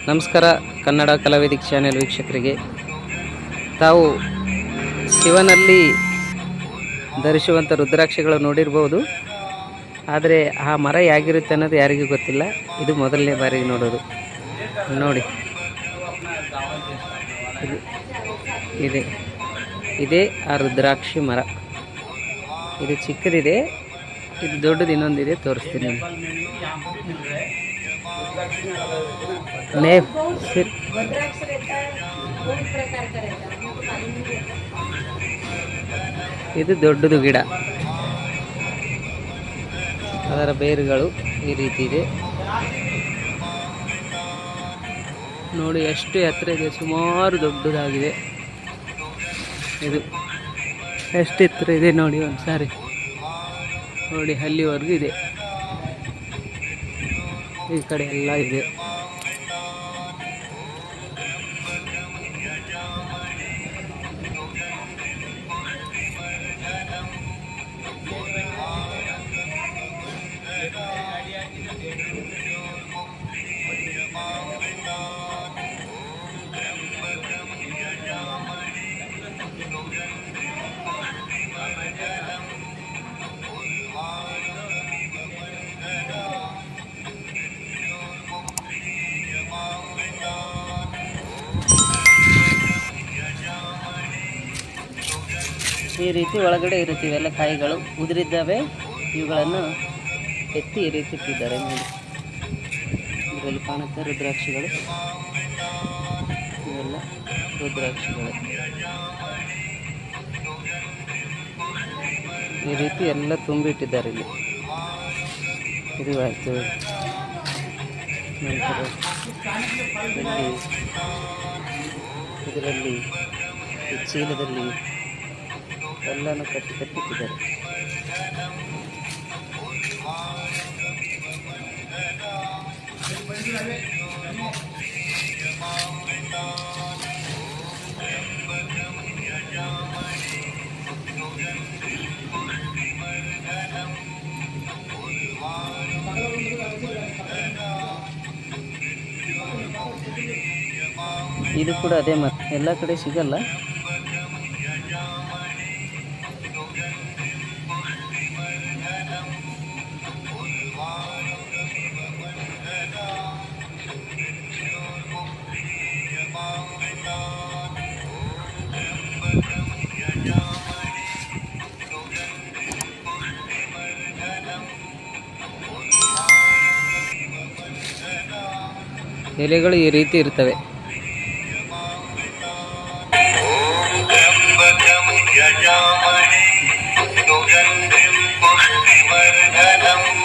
ನಮಸ್ಕಾರ ಕನ್ನಡ ಕಲಾವೇದಿಕೆ ಚಾನೆಲ್ ವೀಕ್ಷಕರಿಗೆ. ತಾವು ಶಿವನಲ್ಲಿ ಧರಿಸುವಂಥ ರುದ್ರಾಕ್ಷಿಗಳು ನೋಡಿರ್ಬೋದು, ಆದರೆ ಆ ಮರ ಹೇಗಿರುತ್ತೆ ಅನ್ನೋದು ಯಾರಿಗೂ ಗೊತ್ತಿಲ್ಲ. ಇದು ಮೊದಲನೇ ಬಾರಿಗೆ ನೋಡೋದು. ನೋಡಿ, ಇದೇ ಆ ರುದ್ರಾಕ್ಷಿ ಮರ. ಇದು ಚಿಕ್ಕದಿದೆ, ಇದು ದೊಡ್ಡದು ಇನ್ನೊಂದಿದೆ, ತೋರಿಸ್ತೀನಿ. ಇದು ದೊಡ್ಡದು ಗಿಡ, ಅದರ ಬೇರುಗಳು ಈ ರೀತಿ ಇದೆ. ನೋಡಿ ಎಷ್ಟು ಎತ್ತರ ಇದೆ, ಸುಮಾರು ದೊಡ್ಡದಾಗಿದೆ. ಇದು ಎಷ್ಟು ಎತ್ತರ ಇದೆ ನೋಡಿ, ಒಂದ್ಸಾರಿ ನೋಡಿ, ಅಲ್ಲಿವರೆಗೂ ಇದೆ. ಈ ಕಡೆ ಎಲ್ಲ ಇದೆ. ಈ ರೀತಿ ಒಳಗಡೆ ಇರುತ್ತೆ. ಇವೆಲ್ಲ ಕಾಯಿಗಳು ಉದುರಿದ್ದಾವೆ. ಇವುಗಳನ್ನು ಎತ್ತಿ ಈ ರೀತಿ ಇಟ್ಟಿದ್ದಾರೆ ನೋಡಿ. ಇದರಲ್ಲಿ ಕಾಣುತ್ತೆ ರುದ್ರಾಕ್ಷಿಗಳು. ಇವೆಲ್ಲ ರುದ್ರಾಕ್ಷಿಗಳು ಈ ರೀತಿ ಎಲ್ಲ ತುಂಬಿಟ್ಟಿದ್ದಾರೆ ಇಲ್ಲಿ. ಇದು ಆಯಿತು. ನಂತರ ಇದರಲ್ಲಿ ಈ ಚೀಲದಲ್ಲಿ ಎಲ್ಲನೂ ಕಟ್ಟಿಟ್ಟಿದ್ದಾರೆ. ಇದು ಕೂಡ ಅದೇ ಮತ್ತೆ ಎಲ್ಲ ಕಡೆ ಸಿಗಲ್ಲ. ಎಲೆಗಳು ಈ ರೀತಿ ಇರ್ತವೆ. ಯಜಾಮಹೇ